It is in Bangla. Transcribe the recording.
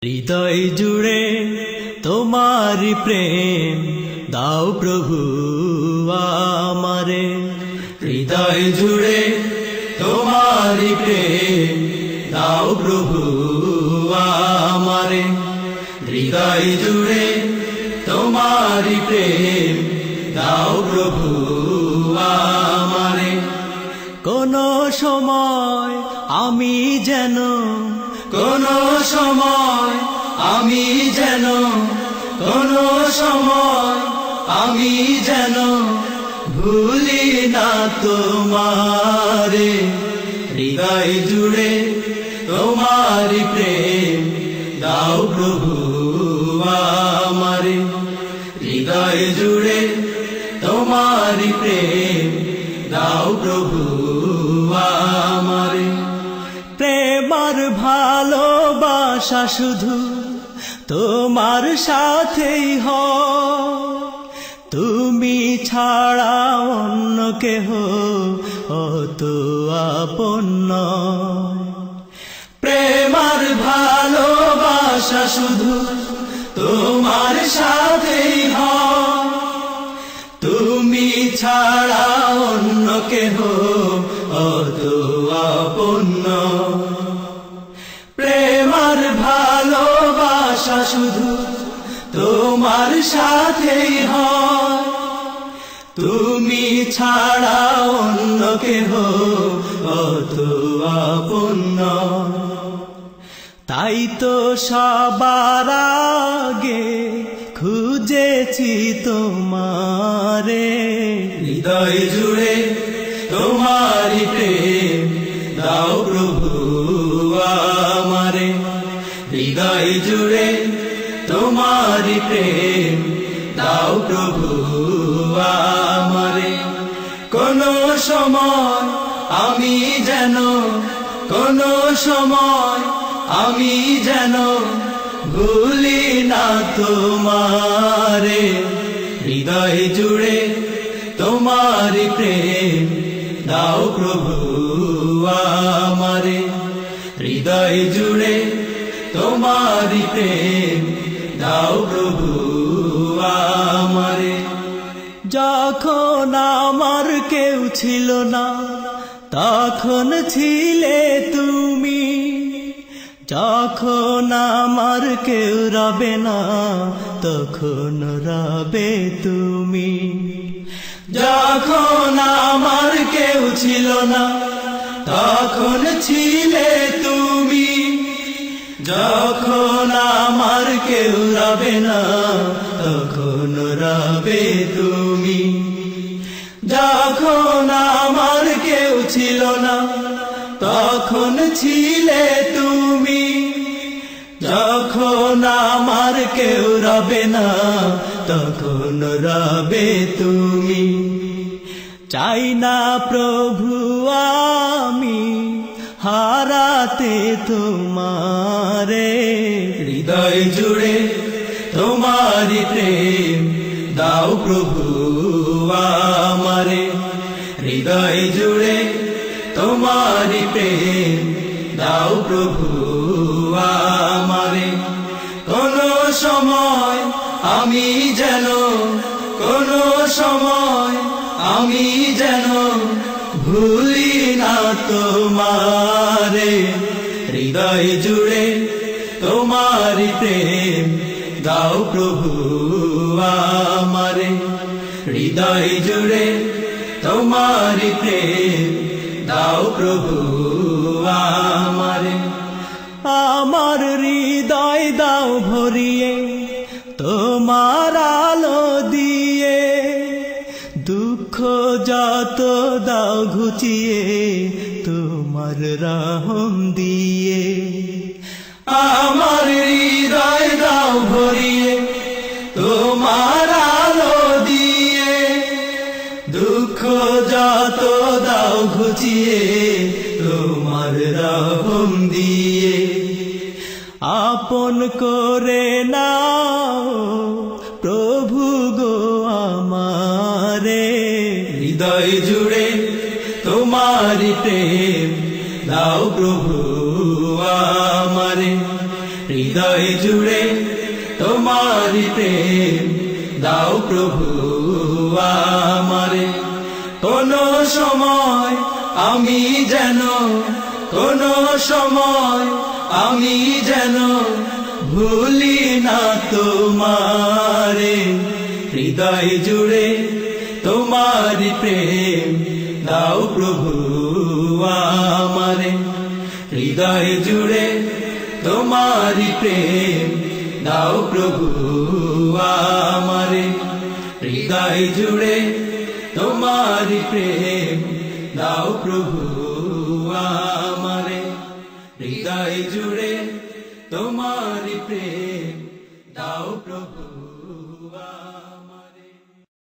হৃদয় জুড়ে তোমারি প্রেম দাও প্রভু আমারে। হৃদয় জুড়ে তোমারি প্রেম দাও প্রভু আমারে। হৃদয় জুড়ে তোমারি প্রেম দাও প্রভু আমারে। কোন সময় আমি যেন কোন সময় আমি যেন কোন সময় আমি যেন ভুলি না তোমারে। হৃদয় জুড়ে তোমারি প্রেম দাও প্রভু আমারে। হৃদয় জুড়ে তোমারি প্রেম দাও প্রভু আমারে। প্রেমার ভালোবাসা শুধু তোমার সাথেই হয়, তুমি ছাড়া অন্য কেহ অত আপন নয়। প্রেমার ভালোবাসা শুধু তোমার সাথেই হয়, তুমি ছাড়া অন্য কেহ অত আপন নয়। প্রেমার ভালোবাসা শুধু তোমার সাথেই হয়, তুমি ছাড়া অন্য কেহ অত আপন নয়। তাই তো সবার আগে খুঁজেছি তোমারে। হৃদয় জুড়ে তোমারি প্রেম দাও প্রভু আমারে। হৃদয় জুড়ে তোমারি প্রেম দাও প্রভু আমারে। কোন সময় আমি যেন কোন সময় আমি যেন ভুলি না তোমারে। হৃদয় জুড়ে তোমারি প্রেম দাও প্রভু আমারে। হৃদয় জুড়ে তোমারি প্রেম দাও প্রভু আমারে। যখন আমার কেউ ছিল না তখন ছিলে তুমি, যখন আমার কেউ রবে না তখন রবে তুমি। যখন আমার কেউ ছিল না তখন ছিলে তুমি, যখন আমার কেউ রবে না তখন রবে তুমি। যখন আমার কেউ ছিল না তখন ছিলে তুমি, যখন আমার কেউ রবে না তখন রবে তুমি। চাই না প্রভু আমি হারাতে তোমারে। হৃদয় জুড়ে তোমারি প্রেম দাও প্রভু আমারে। হৃদয় জুড়ে তোমারি প্রেম দাও প্রভু আমারে। কোন সময় আমি যেন কোন সময় আমি যেন ভুলি না তোমারে। হৃদয় জুড়ে তোমারি প্রেম দাও প্রভু আমারে। হৃদয় জুড়ে তোমারি প্রেম দাও প্রভু আমারে। আমার হৃদয় দাও ভরিয়ে তোমার আলো দিয়ে, দুঃখ যত দাও ঘুচিয়ে তোমার রহম দিয়ে। আমার হৃদয় দাও ভরিয়ে তোমার আলো দিয়ে, দুঃখ যত দাও ঘুচিয়ে তোমার রহম দিয়ে। আপন করে নাও প্রভু গো আমারে। হৃদয় জুড়ে তোমারি প্রেম দাও প্রভু আমারে। হৃদয় জুড়ে তোমারি প্রেম দাও প্রভু আমারে। কোনো সময় আমি যেন, কোনো সময় আমি যেন ভুলি না তোমারে। হৃদয় জুড়ে তোমারি প্রেম দাও প্রভু আমারে। হৃদয় জুড়ে তোমারি প্রেম দাও প্রভু আমারে। হৃদয় জুড়ে তোমারি প্রেম দাও প্রভু আমারে। হৃদয় জুড়ে তোমারি প্রেম